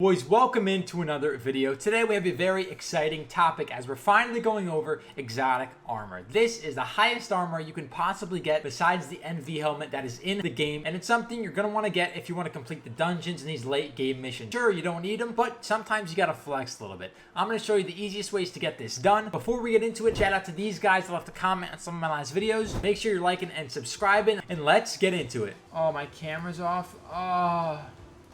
Boys, welcome into another video. Today we have a very exciting topic as we're finally going over exotic armor. This is the highest armor you can possibly get besides the NV helmet that is in the game, and it's something you're going to want to get if you want to complete the dungeons and these late game missions. Sure, you don't need them, but sometimes you got to flex a little bit. I'm going to show you the easiest ways to get this done. Before we get into it, shout out to these guys that left a comment on some of my last videos. Make sure you're liking and subscribing, and let's get into it. Oh, my camera's off.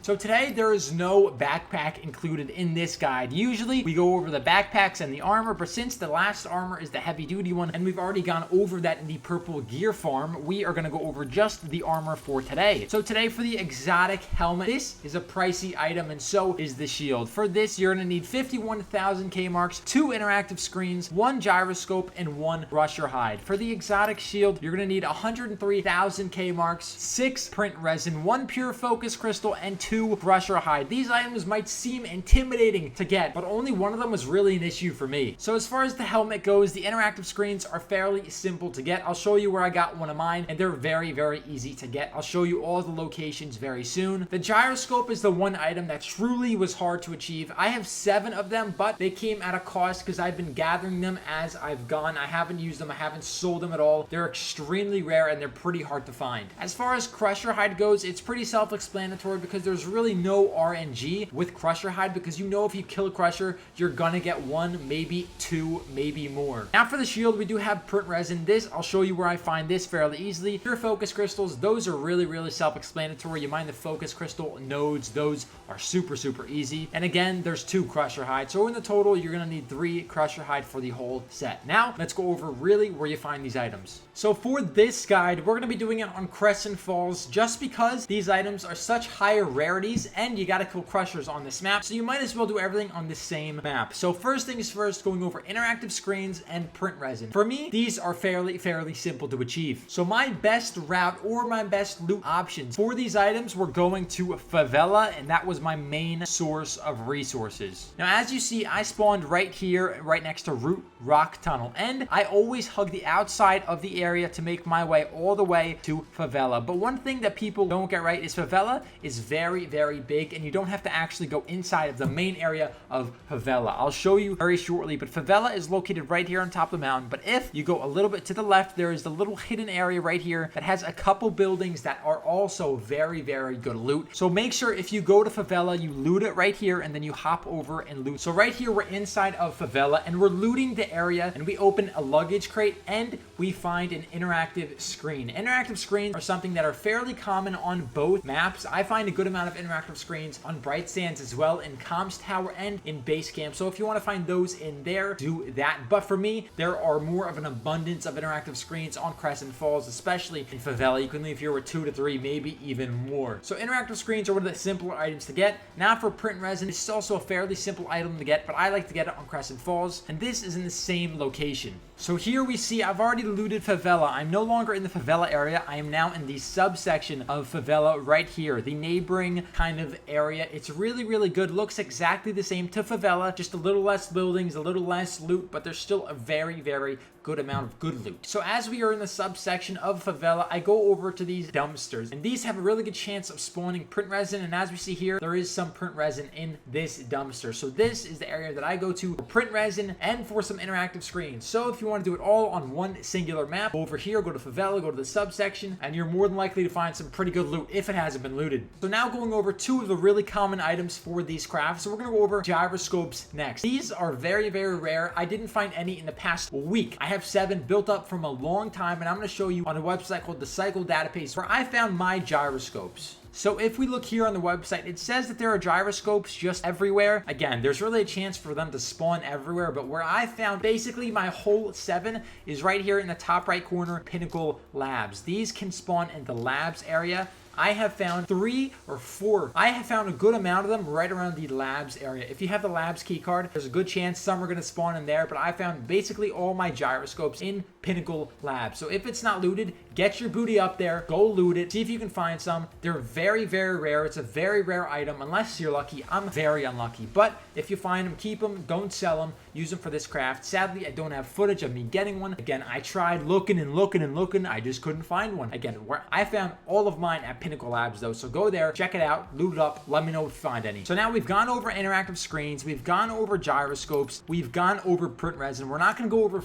So today there is no backpack included in this guide. Usually we go over the backpacks and the armor, but since the last armor is the heavy duty one and we've already gone over that in the purple gear farm, we are going to go over just the armor for today. So today for the exotic helmet, this is a pricey item and so is the shield. For this you're going to need 51,000 K marks, 2 interactive screens, 1 gyroscope, and 1 brusher hide. For the exotic shield you're going to need 103,000 K marks, 6 print resin, 1 pure focus crystal, and 2 brusher hide. These items might seem intimidating to get, but only one of them was really an issue for me. So as far as the helmet goes, the interactive screens are fairly simple to get. I'll show you where I got one of mine, and they're very, very easy to get. I'll show you all the locations very soon. The gyroscope is the one item that truly was hard to achieve. I have 7 of them, but they came at a cost because I've been gathering them as I've gone. I haven't used them. I haven't sold them at all. They're extremely rare, and they're pretty hard to find. As far as crusher hide goes, it's pretty self-explanatory because there's really no RNG with crusher hide, because you know if you kill a crusher you're gonna get 1, maybe 2, maybe more. Now for the shield we do have print resin. This I'll show you where I find this fairly easily. Pure focus crystals, those are really self-explanatory. You mind the focus crystal nodes, those are super easy. And again there's 2 crusher hide, so in the total you're gonna need 3 crusher hide for the whole set. Now let's go over really where you find these items. So for this guide we're gonna be doing it on Crescent Falls just because these items are such higher rarities and you gotta kill crushers on this map, so you might as well do everything on the same map. So first things first, going over interactive screens and print resin. For me, these are fairly simple to achieve. So my best route or my best loot options for these items were going to Favela, and that was my main source of resources. Now as you see, I spawned right here, right next to Root Rock Tunnel, and I always hug the outside of the area to make my way all the way to Favela. But one thing that people don't get right is Favela is very big, and you don't have to actually go inside of the main area of Favela. I'll show you very shortly, but Favela is located right here on top of the mountain. But if you go a little bit to the left, there is the little hidden area right here that has a couple buildings that are also very good loot. So make sure if you go to Favela, you loot it right here and then you hop over and loot. So right here, we're inside of Favela and we're looting the area, and we open a luggage crate and we find an interactive screen. Interactive screens are something that are fairly common on both maps. I find a good amount of interactive screens on Bright Sands as well, in Comms Tower and in Base Camp. So if you want to find those in there, do that. But for me, there are more of an abundance of interactive screens on Crescent Falls, especially in Favela. You can leave here with 2 to 3, maybe even more. So interactive screens are one of the simpler items to get. Now for print resin, this is also a fairly simple item to get, but I like to get it on Crescent Falls, and this is in the same location. So here we see I've already looted Favela. I'm no longer in the Favela area. I am now in the subsection of Favela right here, the neighboring kind of area. It's really good. Looks exactly the same to Favela, just a little less buildings, a little less loot, but there's still a very good amount of good loot. So as we are in the subsection of Favela, I go over to these dumpsters, and these have a really good chance of spawning print resin, and as we see here, there is some print resin in this dumpster. So this is the area that I go to for print resin and for some interactive screens. So if you want to do it all on one singular map, over here, go to Favela, go to the subsection, and you're more than likely to find some pretty good loot if it hasn't been looted. So now going over 2 of the really common items for these crafts. So we're going to go over gyroscopes next. These are very rare. I didn't find any in the past week. I have 7 built up from a long time, and I'm going to show you on a website called the Cycle Database where I found my gyroscopes. So if we look here on the website, it says that there are gyroscopes just everywhere. Again, there's really a chance for them to spawn everywhere, but where I found basically my whole 7 is right here in the top right corner, Pinnacle Labs. These can spawn in the labs area. I have found 3 or 4. I have found a good amount of them right around the labs area. If you have the labs key card, there's a good chance some are going to spawn in there, but I found basically all my gyroscopes in Pinnacle Labs. So if it's not looted, get your booty up there, go loot it, see if you can find some. They're very rare. It's a very rare item. Unless you're lucky. I'm very unlucky. But if you find them, keep them, don't sell them. use them for this craft. Sadly, I don't have footage of me getting one. Again, I tried looking and looking and looking. I just couldn't find one. Again, where I found all of mine at Pinnacle Labs though, so go there, check it out, loot it up, let me know if you find any. So now we've gone over interactive screens, we've gone over gyroscopes, we've gone over print resin. We're not going to go over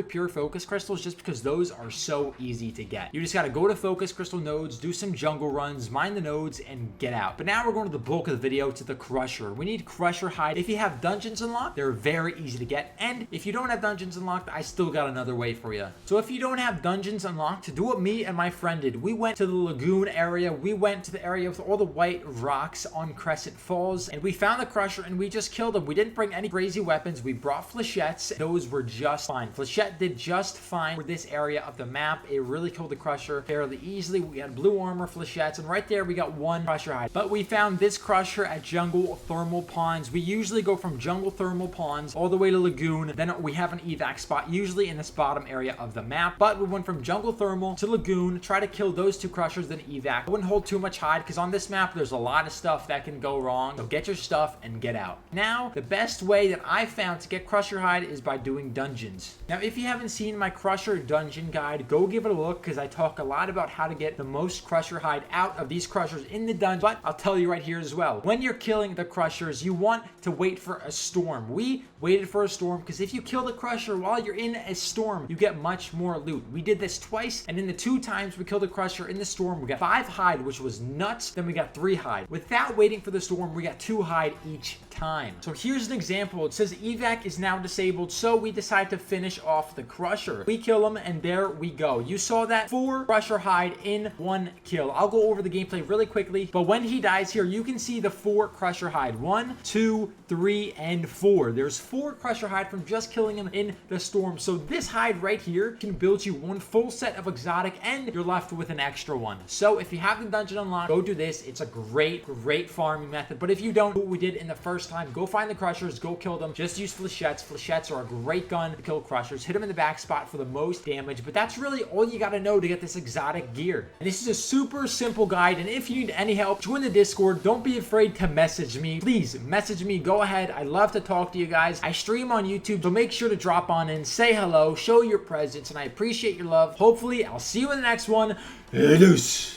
pure focus crystals just because those are so easy to get. You just got to go to focus crystal nodes, do some jungle runs, mine the nodes, and get out. But now we're going to the bulk of the video, to the crusher. We need crusher hide. If you have dungeons unlocked, they're very easy to get. And if you don't have dungeons unlocked, I still got another way for you. So if you don't have dungeons unlocked, do what me and my friend did. We went to the lagoon area. We went to the area with all the white rocks on Crescent Falls, and we found the crusher and we just killed him. We didn't bring any crazy weapons. We brought flechettes. Those were just fine. Flechette did just fine for this area of the map. It really killed the crusher fairly easily. We had blue armor, flechettes, and right there we got one crusher hide. But we found this crusher at Jungle Thermal Ponds. We usually go from Jungle Thermal Ponds all the way to Lagoon. Then we have an evac spot, usually in this bottom area of the map. But we went from Jungle Thermal to Lagoon, try to kill those two crushers, then evac. I wouldn't hold too much hide because on this map there's a lot of stuff that can go wrong. So get your stuff and get out. Now, the best way that I found to get crusher hide is by doing dungeons. Now, if you haven't seen my crusher dungeon guide, go give it a look because I talk a lot about how to get the most crusher hide out of these crushers in the dungeon. But I'll tell you right here as well. When you're killing the crushers, you want to wait for a storm. We waited for a storm because if you kill the crusher while you're in a storm, you get much more loot. We did this twice, and in the 2 times we killed the crusher in the storm, we got 5 hide, which was nuts. Then we got 3 hide. Without waiting for the storm, we got 2 hide each time. So here's an example. It says evac is now disabled, so we decide to finish off the crusher. We kill him, and there we go. You saw that 4 crusher hide in 1 kill. I'll go over the gameplay really quickly, but when he dies here, you can see the 4 crusher hide. 1, 2, 3, and 4. There's 4 crusher hide from just killing him in the storm. So this hide right here can build you 1 full set of exotic, and you're left with an extra one. So if you have the dungeon unlocked, go do this. It's a great farming method. But if you don't do what we did in the first time, go find the crushers, go kill them. Just use flechettes. Flechettes are a great gun to kill crushers. Hit them in the back spot for the most damage. But that's really all you got to know to get this exotic gear. And this is a super simple guide. And if you need any help, join the Discord. Don't be afraid to message me. Please message me. Go ahead. I love to talk to you guys. I stream on YouTube, so make sure to drop on in, say hello, show your presence, and I appreciate your love. Hopefully, I'll see you in the next one. Peace.